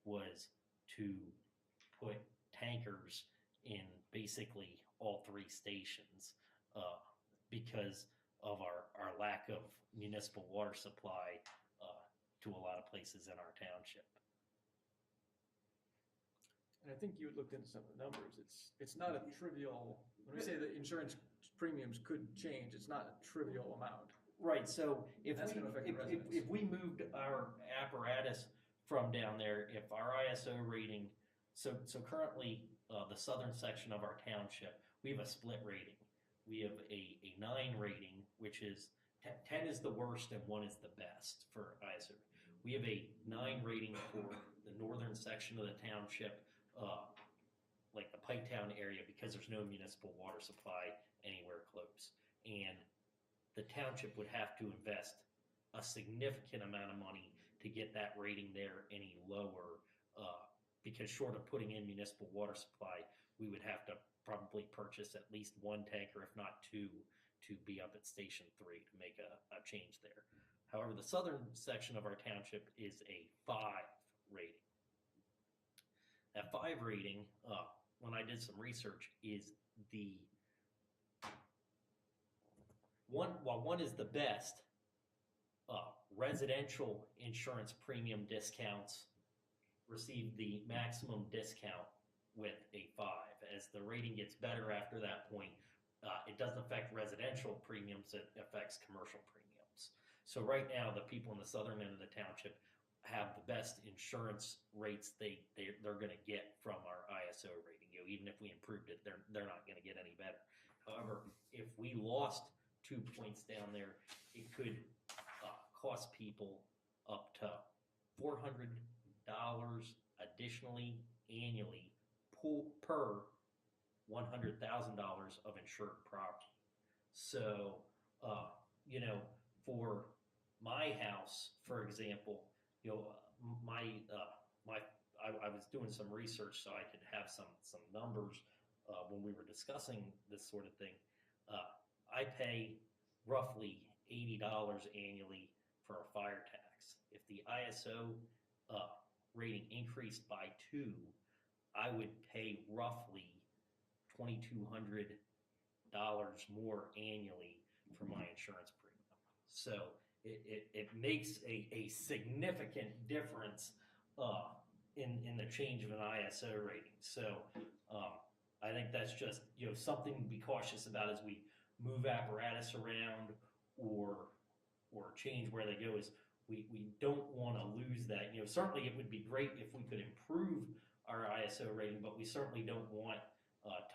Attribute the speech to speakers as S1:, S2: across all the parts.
S1: was to put tankers in basically all three stations because of our lack of municipal water supply to a lot of places in our township.
S2: And I think you had looked into some of the numbers. It's not a trivial, when we say that insurance premiums could change, it's not a trivial amount.
S1: Right, so if
S2: That's gonna affect the residents.
S1: if we moved our apparatus from down there, if our ISO rating, so currently, the southern section of our township, we have a split rating. We have a 9 rating, which is 10 is the worst and 1 is the best for ISO. We have a 9 rating for the northern section of the township, like the Piketown area, because there's no municipal water supply anywhere close. And the township would have to invest a significant amount of money to get that rating there any lower, because short of putting in municipal water supply, we would have to probably purchase at least 1 tanker, if not 2, to be up at Station 3 to make a change there. However, the southern section of our township is a 5 rating. That 5 rating, when I did some research, is the one, while 1 is the best, residential insurance premium discounts receive the maximum discount with a 5. As the rating gets better after that point, it doesn't affect residential premiums, it affects commercial premiums. So right now, the people in the southern end of the township have the best insurance rates they're going to get from our ISO rating. Even if we improved it, they're not going to get any better. However, if we lost 2 points down there, it could cost people up to $400 additionally annually per $100,000 of insured property. So, for my house, for example, I was doing some research so I could have some numbers when we were discussing this sort of thing. I pay roughly $80 annually for a fire tax. If the ISO rating increased by 2, I would pay roughly $2,200 more annually for my insurance premium. So it makes a significant difference in the change of an ISO rating. So I think that's just something to be cautious about as we move apparatus around or change where they go. Is we don't want to lose that. Certainly it would be great if we could improve our ISO rating, but we certainly don't want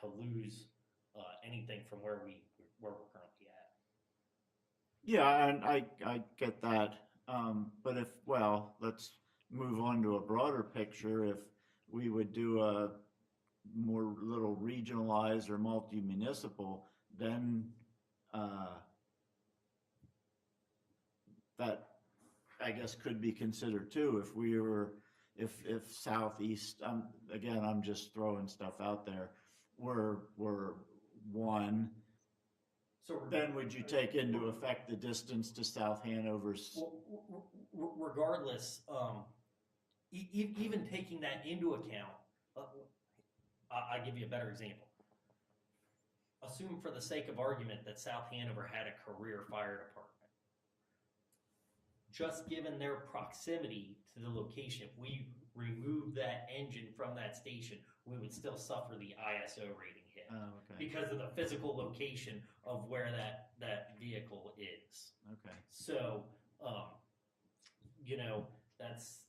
S1: to lose anything from where we're currently at.
S3: Yeah, and I get that. But let's move on to a broader picture. If we would do a more little regionalized or multi-municipal, then that I guess could be considered too. If Southeast, again, I'm just throwing stuff out there, were 1. So then would you take into effect the distance to South Hanover's?
S1: Well, regardless, even taking that into account, I'll give you a better example. Assume for the sake of argument that South Hanover had a career fire department. Just given their proximity to the location, if we remove that engine from that station, we would still suffer the ISO rating hit because of the physical location of where that vehicle is.
S3: Okay.
S1: So, that's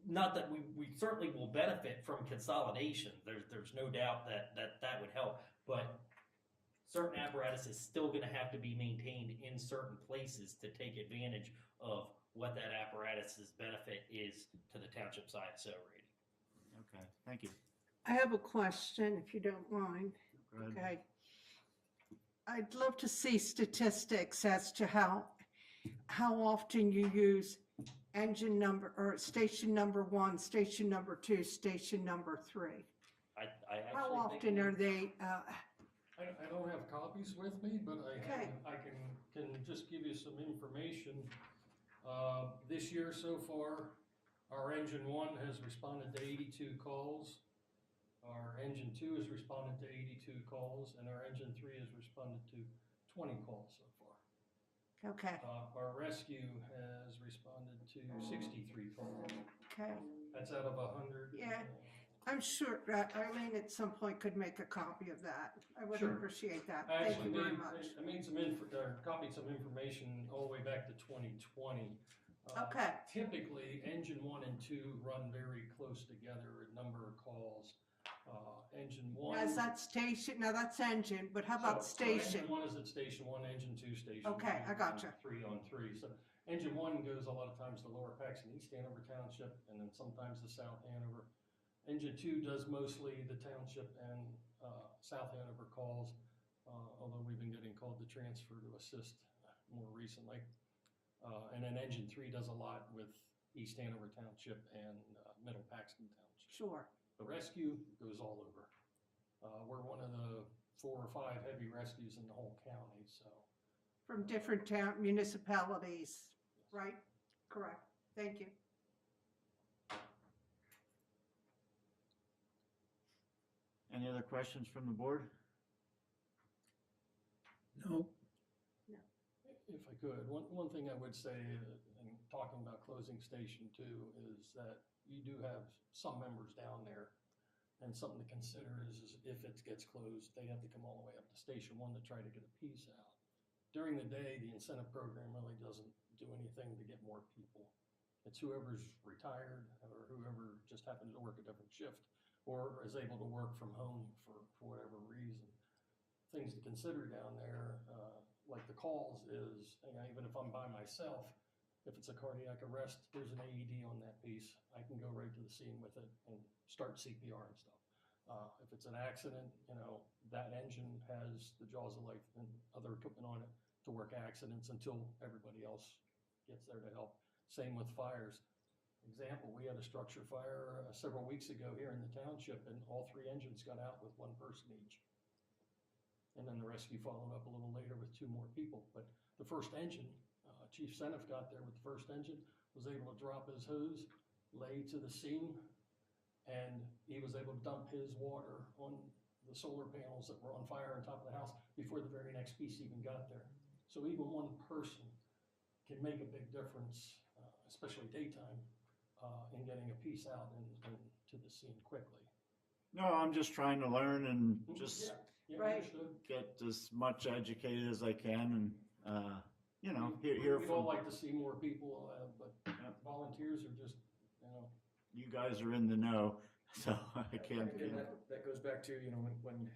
S1: not that we certainly will benefit from consolidation. There's no doubt that would help, but certain apparatus is still going to have to be maintained in certain places to take advantage of what that apparatus's benefit is to the township's ISO rating.
S3: Okay, thank you.
S4: I have a question, if you don't mind.
S3: Go ahead.
S4: Okay. I'd love to see statistics as to how often you use engine number or station number 1, station number 2, station number 3.
S1: I actually
S4: How often
S1: think
S4: are they?
S5: I don't have copies with me, but
S4: Okay.
S5: I can just give you some information. This year so far, Our engine 1 has responded to 82 calls. Our engine 2 has responded to 82 calls, and our engine 3 has responded to 20 calls so far.
S4: Okay,
S5: Our rescue has responded to 63 calls.
S4: okay.
S5: That's out of 100.
S4: Yeah. I'm sure Eileen at some point could make a copy of that. I would
S5: Sure.
S4: appreciate that.
S5: I
S4: Thank
S5: actually
S4: you very
S5: made,
S4: much.
S5: I made copied some information all the way back to 2020.
S4: Okay.
S5: Typically, engine 1 and 2 run very close together, a number of calls. Engine 1.
S4: Now, is that station? Now that's engine, but how about
S5: So
S4: station?
S5: engine 1 is at station 1, engine 2 station
S4: Okay,
S5: 2,
S4: I gotcha.
S5: 3 on 3. So engine 1 goes a lot of times to Lower Paxton, East Hanover Township, and then sometimes to South Hanover. Engine 2 does mostly the township and South Hanover calls, although we've been getting called to transfer to assist more recently. And then engine 3 does a lot with East Hanover Township and Middle Paxton Township.
S4: Sure.
S5: The rescue goes all over. We're one of the 4 or 5 heavy rescues in the whole county, so.
S4: From different town municipalities, right? Correct. Thank you.
S3: Any other questions from the board?
S2: No.
S5: If I could, one thing I would say, in talking about closing Station 2, is that you do have some members down there, and something to consider is if it gets closed, they have to come all the way up to Station 1 to try to get a piece out. During the day, the incentive program really doesn't do anything to get more people. It's whoever's retired or whoever just happens to work a different shift or is able to work from home for whatever reason. Things to consider down there, like the calls is, even if I'm by myself, if it's a cardiac arrest, there's an AED on that piece. I can go right to the scene with it and start CPR and stuff. If it's an accident, that engine has the jaws of life and other equipment on it to work accidents until everybody else gets there to help. Same with fires. Example, we had a structure fire several weeks ago here in the township, and all 3 engines got out with 1 person each. And then the rescue followed up a little later with 2 more people. But the first engine, Chief Seneff got there with the first engine, was able to drop his hose, lay to the scene, and he was able to dump his water on the solar panels that were on fire on top of the house before the very next piece even got there. So even 1 person can make a big difference, especially daytime, in getting a piece out and to the scene quickly.
S3: No, I'm just trying to learn and just
S5: Yeah,
S4: Right.
S5: understood.
S3: get as much educated as I can and, hear
S5: We'd all
S3: from,
S5: like to see more people, but
S3: Yeah.
S5: volunteers are just,
S3: you guys are in the know, so I can't.
S2: And that goes back to, when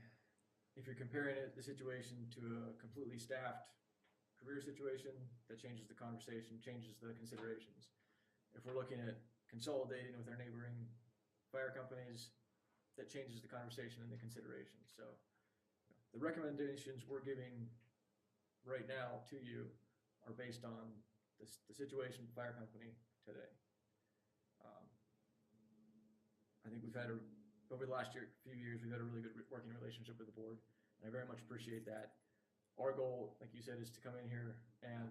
S2: if you're comparing the situation to a completely staffed career situation, that changes the conversation, changes the considerations. If we're looking at consolidating with our neighboring fire companies, that changes the conversation and the considerations. So the recommendations we're giving right now to you are based on the situation of the fire company today. I think we've had over the last few years, we've had a really good working relationship with the board, and I very much appreciate that. Our goal, like you said, is to come in here and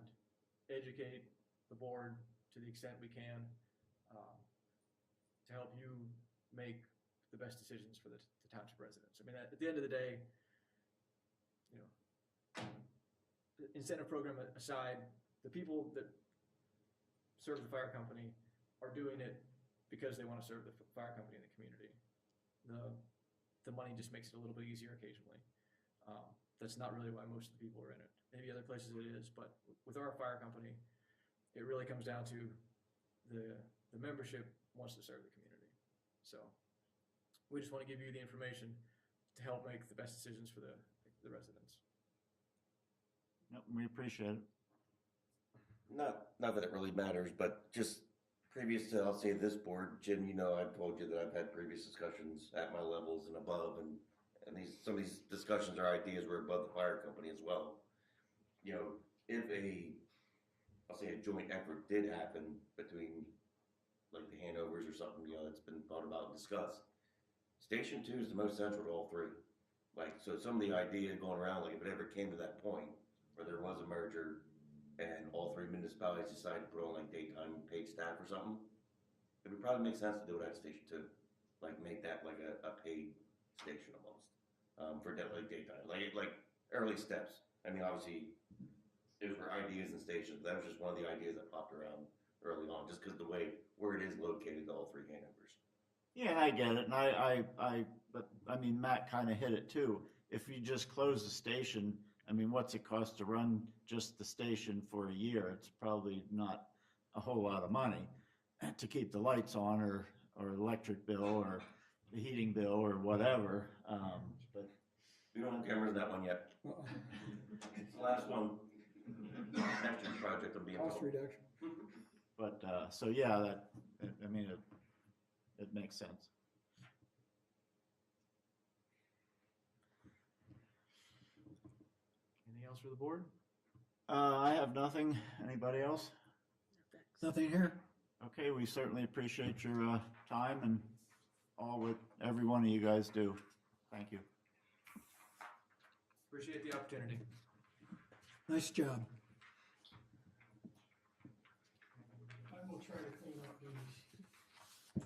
S2: educate the board to the extent we can, to help you make the best decisions for the township residents. I mean, at the end of the day, the incentive program aside, the people that serve the fire company are doing it because they want to serve the fire company in the community. The money just makes it a little bit easier occasionally. That's not really why most of the people are in it. Maybe other places it is, but with our fire company, it really comes down to the membership wants to serve the community. So we just want to give you the information to help make the best decisions for the residents.
S3: Yep, we appreciate it.
S6: Not that it really matters, but just previous to, I'll say this board, Jim, I've told you that I've had previous discussions at my levels and above, and some of these discussions or ideas were above the fire company as well. If I'll say a joint effort did happen between like the Hanovers or something, that's been thought about and discussed. Station 2 is the most central to all 3. So some of the idea going around, like if it ever came to that point where there was a merger and all 3 municipalities decided to put on like daytime paid staff or something, it would probably make sense to do it at Station 2. Like, make that like a paid station almost, for like daytime, like early steps. I mean, obviously, those were ideas and stations. That was just one of the ideas that popped around early on, just because the way where it is located, all three Hanover's.
S3: Yeah, I get it, and but I mean, Matt kind of hit it too. If you just close the station, I mean, what's it cost to run just the station for a year? It's probably not a whole lot of money to keep the lights on, or electric bill, or the heating bill, or whatever. But
S6: We don't have cameras in that one yet. It's the last one. Next year's project will be in
S7: Cost
S6: total.
S7: reduction.
S3: But, so yeah, I mean, it makes sense.
S2: Anything else for the board?
S3: I have nothing. Anybody else?
S7: Nothing here?
S3: Okay, we certainly appreciate your, time and all what every one of you guys do. Thank you.
S2: Appreciate the opportunity.
S7: Nice job.
S5: I will try to clean up these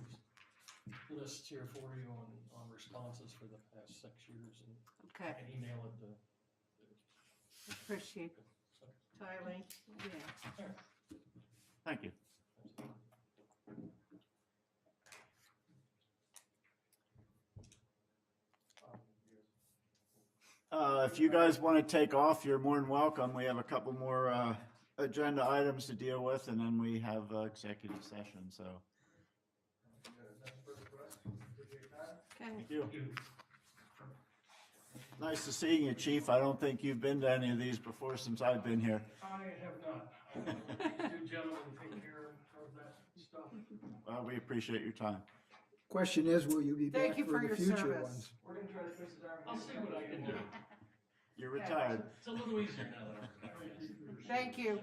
S5: lists here for you on responses for the past 6 years
S4: Okay,
S5: and email it to.
S4: appreciate it. Tyler, yeah.
S3: Thank you. If you guys want to take off, you're more than welcome. We have a couple more agenda items to deal with, and then we have executive session, so.
S4: Okay,
S3: Thank you. Nice to see you, Chief. I don't think you've been to any of these before since I've been here.
S5: I have not. You gentlemen take care of that stuff.
S3: Well, we appreciate your time.
S7: Question is, will you be
S4: Thank
S7: back
S4: you
S7: for
S4: for
S7: the
S4: your
S7: future
S4: service.
S7: ones?
S2: We're gonna try to twist his arm.
S5: I'll see what I can do.
S3: You're retired.
S5: It's a little easier now that I'm retired.
S4: Thank you.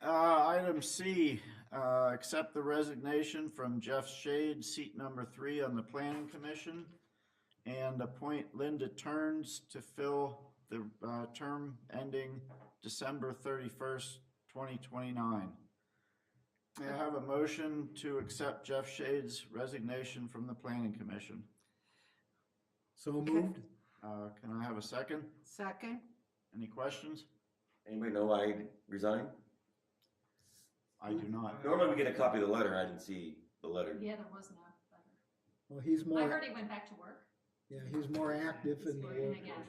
S3: Item C, accept the resignation from Jeff Shade, seat number 3 on the Planning Commission, and appoint Linda Turns to fill the term ending December 31st, 2029. May I have a motion to accept Jeff Shade's resignation from the Planning Commission?
S7: So moved?
S3: Can I have a second?
S4: Second?
S3: Any questions?
S6: Anybody know why I resigned?
S3: I do not.
S6: Normally we get a copy of the letter. I didn't see the letter.
S8: Yeah, there was no letter.
S7: Well, he's
S8: I
S7: more,
S8: heard he went back to work.
S7: yeah, he's more active in the
S8: Working
S7: work.
S8: again.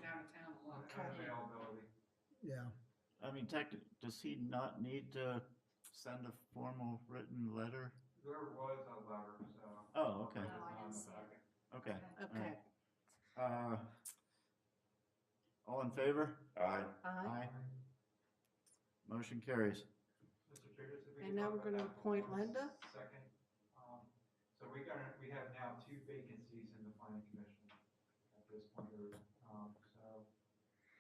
S7: Yeah.
S3: I mean, does he not need to send a formal written letter?
S9: There was a letter, so.
S3: Oh, okay,
S8: No, I didn't see it.
S3: okay.
S4: Okay.
S3: All in favor?
S6: Aye.
S4: Aye.
S3: Motion carries.
S9: Mr. Chair, just if we
S4: And
S9: could
S4: now
S9: talk
S4: we're
S9: about
S4: gonna
S9: that
S4: appoint
S9: for a
S4: Linda?
S9: Second, so we have now 2 vacancies in the planning commission at this point. So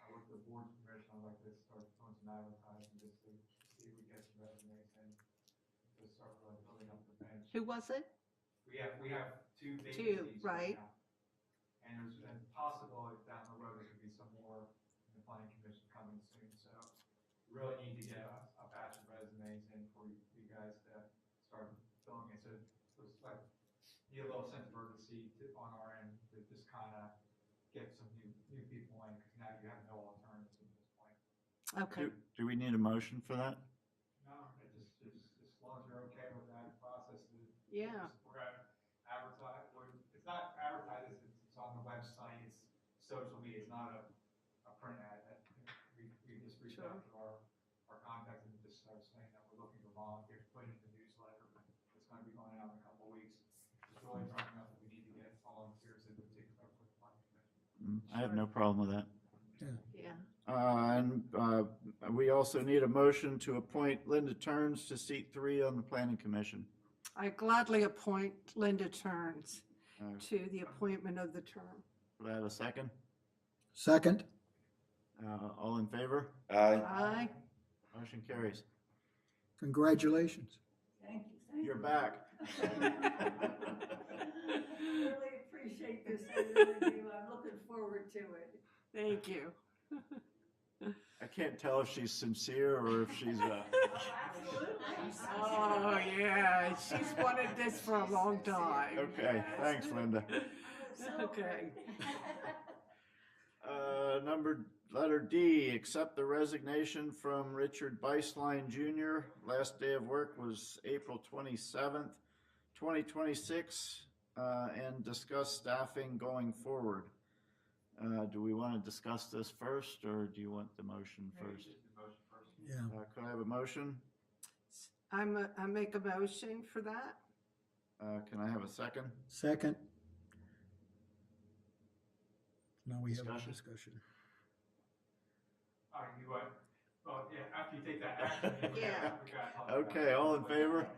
S9: with the board's permission, I'd like to start doing some advertising just to see if we get some resumes and to start really filling up the bench.
S4: Who was it?
S9: We have 2 vacancies.
S4: Two, right.
S9: now. And there's possible if down the road there could be some more in the planning commission coming soon, so we really need to get a batch of resumes in for you guys to start filling it. So it's like, need a little sense of urgency on our end to just kind of get some new people in, because now you have no alternatives at this point.
S4: Okay.
S3: Do we need a motion for that?
S9: No, it just as long as you're okay with that process.
S4: Yeah.
S9: We're gonna advertise, it's not advertised, it's on the website, it's social media, it's not a print ad. We just reached out to our contacts and just started saying that we're looking for volunteers, put it in the newsletter. It's gonna be going out in a couple of weeks. It's really talking about that we need to get volunteers in particular for the planning commission.
S3: I have no problem with that.
S4: Yeah.
S3: And we also need a motion to appoint Linda Turns to seat 3 on the Planning Commission.
S4: I gladly appoint Linda Turns
S3: Uh,
S4: to the appointment of the term.
S3: Do I have a second?
S7: Second?
S3: All in favor?
S6: Aye.
S4: Aye.
S3: Motion carries.
S7: Congratulations.
S10: Thank you, thank you.
S3: You're back.
S10: Really appreciate this, I really do, I'm looking forward to it.
S4: Thank you.
S3: I can't tell if she's sincere or if she's,
S4: Oh, yeah, she's wanted this for a long time.
S3: okay, thanks, Linda.
S4: Okay.
S3: Letter D, accept the resignation from Richard Beislein Jr. Last day of work was April 27th, 2026, and discuss staffing going forward. Do we want to discuss this first, or do you want the motion first?
S9: Just the motion first.
S7: Yeah.
S3: Could I have a motion?
S4: I make a motion for that.
S3: Can I have a second?
S7: Second. Now we have a
S3: Discussion?
S7: discussion.
S9: You what? Well, yeah, after you take that action. then we
S4: Yeah.
S9: gotta talk about
S3: Okay,
S9: it.
S3: all in favor?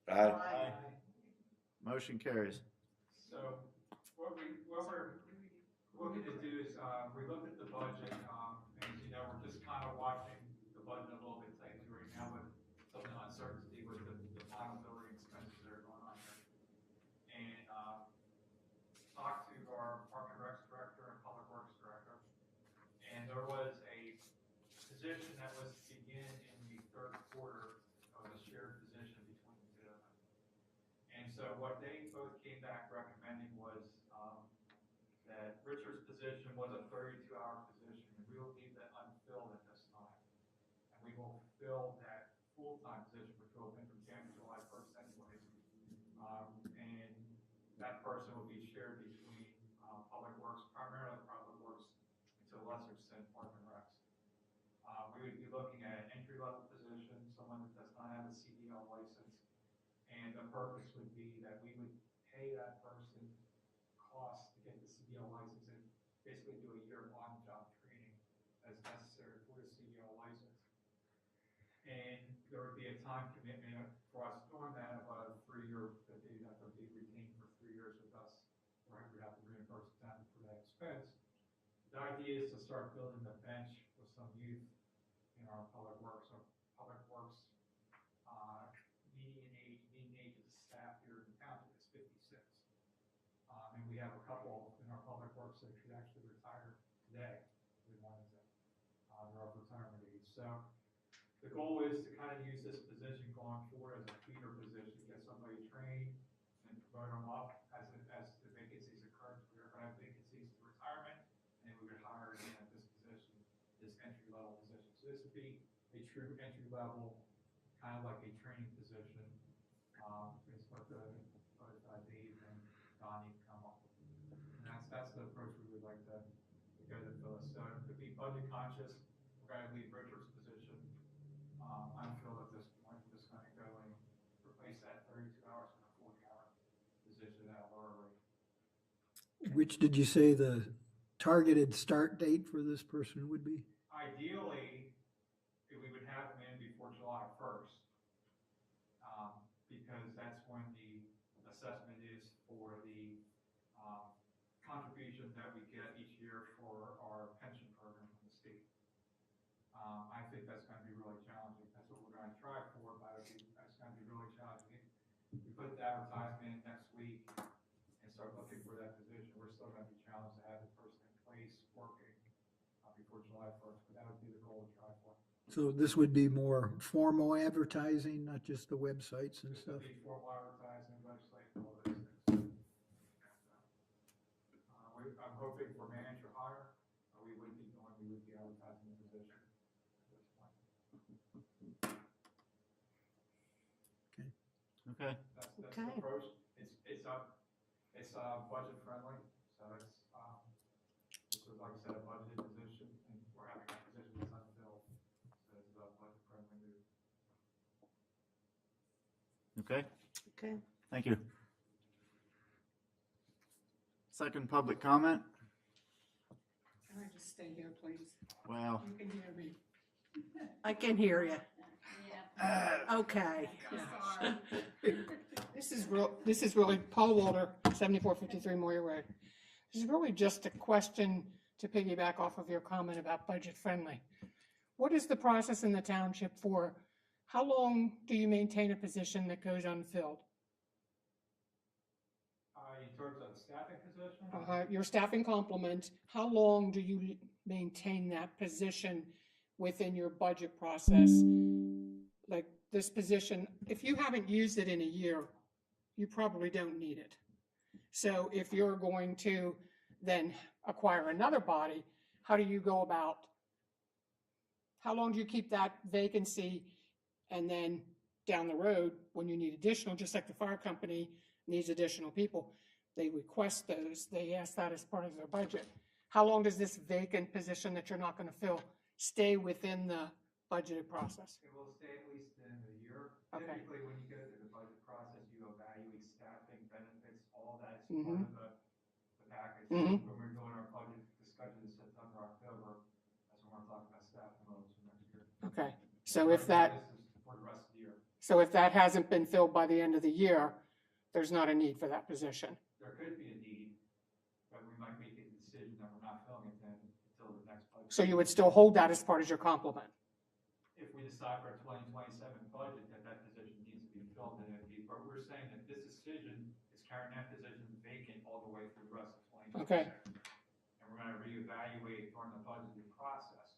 S6: Aye.
S3: Motion carries.
S9: So what we're looking to do is, we looked at the budget, and you know, we're just kind of watching the budget a little bit tightly right now with some of the uncertainty with the final building expenses that are going on here. And, talked to our Park and Recs director and Public Works director, and there was a position that was to begin in the third quarter of a shared position between the two of them. And so what they both came back recommending was, that Richard's position was a 32-hour position, and we will leave that unfilled at this time. And we will fill that full-time position, which will open from July 1st anyways. And that person will be shared between, Public Works, primarily Public Works, and to a lesser extent, Park and Recs. We would be looking at an entry-level position, someone that does not have a CDL license. And the purpose would be that we would pay that person costs to get the CDL license and basically do a year of on-job training as necessary for the CDL license. And there would be a time commitment for us doing that of a 3-year, that they'd have to be retained for 3 years with us, or we'd have to reimburse them for that expense. The idea is to start building the bench with some youth in our Public Works. So Public Works, median age of the staff here in the township is 56. And we have a couple in our Public Works that should actually retire today. We wanted to, they're of retirement age. So the goal is to kind of use this position going forward as a feeder position, get somebody trained and promote them up as the vacancies occur. We're going to have vacancies to retirement, and we would hire again at this position, this entry-level position. So this would be a true entry-level, kind of like a training position. Is what Dave and Donnie come up with. And that's the approach we would like to go to fill. So to be budget conscious, we're going to leave Richard's position unfilled at this point. We're just going to go and replace that 32 hours with a 40-hour position at a lower rate.
S7: Which did you say the targeted start date for this person would be?
S9: Ideally, we would have them in before July 1st, because that's when the assessment is for the contribution that we get each year for our pension program from the state. I think that's going to be really challenging. That's what we're going to try for, but that's going to be really challenging. We put the advertisement in next week and start looking for that position. We're still going to be challenged to have the person in place working before July 1st, but that would be the goal to try for.
S7: So this would be more formal advertising, not just the websites and
S9: This would
S7: stuff?
S9: be formal advertising, website, and all those things. I'm hoping for manager hire. We would be advertising the position at this point.
S3: Okay.
S9: That's
S4: Okay.
S9: the approach. It's budget friendly, so this is, like I said, a budgeted position, and we're having a position that's unfilled, so it's a budget friendly move.
S3: Okay,
S4: Okay.
S3: thank you. Second public comment?
S11: Can I just stay here, please?
S3: Well,
S11: You can hear me.
S4: I can hear you.
S8: Yeah.
S4: Okay.
S8: Sorry.
S11: This is really Paul Walter, 7453 Moyer Road. This is really just a question to piggyback off of your comment about budget friendly. What is the process in the township for how long do you maintain a position that goes unfilled?
S9: In terms of staffing position,
S11: Your staffing complement, how long do you maintain that position within your budget process. Like this position, if you haven't used it in a year, you probably don't need it. So if you're going to then acquire another body, how do you go about, how long do you keep that vacancy? And then down the road, when you need additional, just like the fire company needs additional people, they request those, they ask that as part of their budget. How long does this vacant position that you're not going to fill stay within the budgeted process?
S9: It will stay at least the end of the year.
S11: Okay.
S9: Typically, when you go through the budget process, you evaluate staffing, benefits, all that's
S11: Mhm.
S9: part of the package.
S11: Mhm.
S9: When we're doing our budget discussion in September, October, that's when we're talking about staffing levels for next year.
S11: Okay, so if that,
S9: This is for the rest of the year.
S11: so if that hasn't been filled by the end of the year, there's not a need for that position.
S9: There could be a need, but we might make a decision that we're not filling it then until the next budget.
S11: So you would still hold that as part of your complement?
S9: If we decide for a 2027 budget that that position needs to be filled, then it'd be, but we're saying that this decision is carrying that position vacant all the way through the rest of 2026.
S11: Okay.
S9: And we're gonna reevaluate during the budgeting process.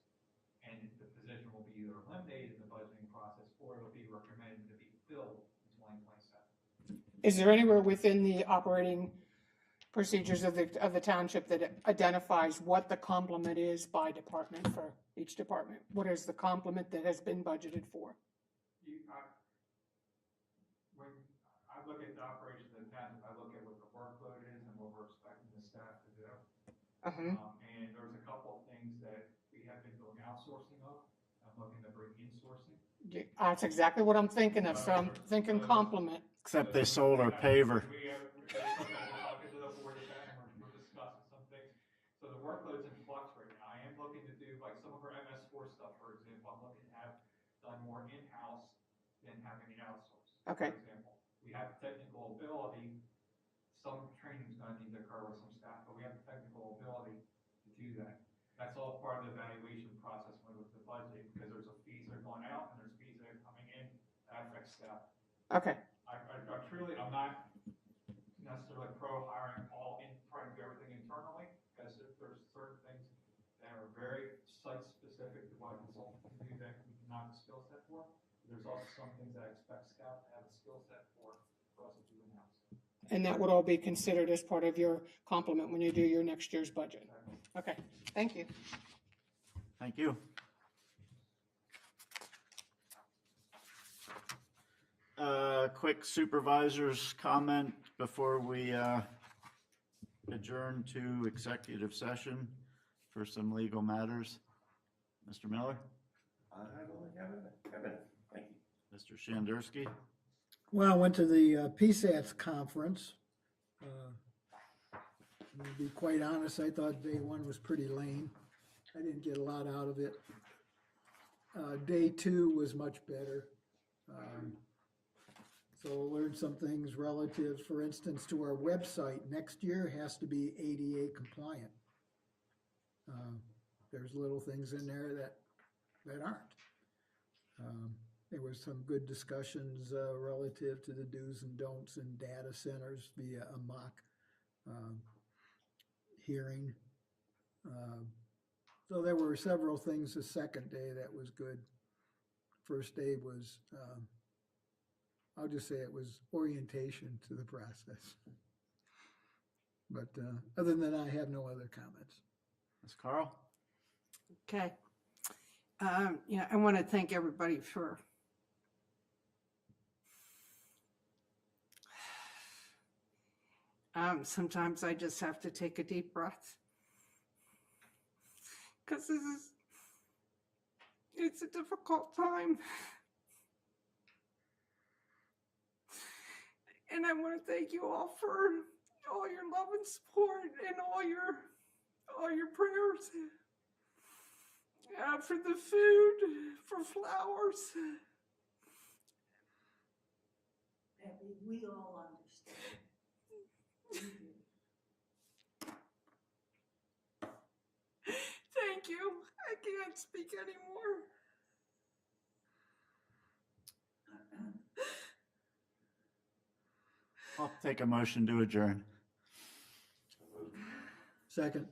S9: And the position will be either eliminated in the budgeting process or it'll be recommended to be filled in 2027.
S11: Is there anywhere within the operating procedures of the township that identifies what the complement is by department for each department? What is the complement that has been budgeted for?
S9: When I look at the operation of the township, I look at what the workload is and what we're expecting the staff to do. And there's a couple of things that we have been doing outsourcing of. I'm looking to bring insourcing.
S11: That's exactly what I'm thinking of, so I'm thinking complement.
S3: Except they sold our paver.
S9: We're talking to the board of that, and we're discussing some things. So the workload's in flux right now. I am looking to do, like, some of our MS4 stuff, for example, I'm looking to have done more in-house than having it outsourced.
S11: Okay.
S9: For example, we have technical ability, some training's gonna need to occur with some staff, but we have the technical ability to do that. That's all part of the evaluation process when we look at the budget, because there's fees that are going out and there's fees that are coming in, that affects staff.
S11: Okay,
S9: I truly, I'm not necessarily pro hiring all in, trying to do everything internally, because there's certain things that are very site-specific to what a consultant can do that we do not have a skill set for. There's also some things that I expect staff to have a skill set for us to do in-house.
S11: and that would all be considered as part of your complement when you do your next year's budget? Okay, thank you.
S3: Thank you. Quick supervisor's comment before we adjourn to executive session for some legal matters. Mr. Miller?
S6: I don't have it. Thank you.
S3: Mr. Shandersky?
S7: Well, I went to the PSATS conference. To be quite honest, I thought day one was pretty lame. I didn't get a lot out of it. Day two was much better. So I learned some things relative, for instance, to our website. Next year has to be ADA compliant. There's little things in there that aren't. There was some good discussions relative to the do's and don'ts in data centers via a mock hearing. So there were several things the second day that was good. First day was, I'll just say it was orientation to the process. But other than that, I have no other comments.
S3: Ms. Carl?
S4: Okay. Yeah, I want to thank everybody for sometimes I just have to take a deep breath because it's a difficult time. And I want to thank you all for all your love and support and all your prayers. For the food, for flowers.
S10: Debbie, we all understand. We do.
S4: Thank you. I can't speak anymore.
S3: I'll take a motion to adjourn.
S7: Second.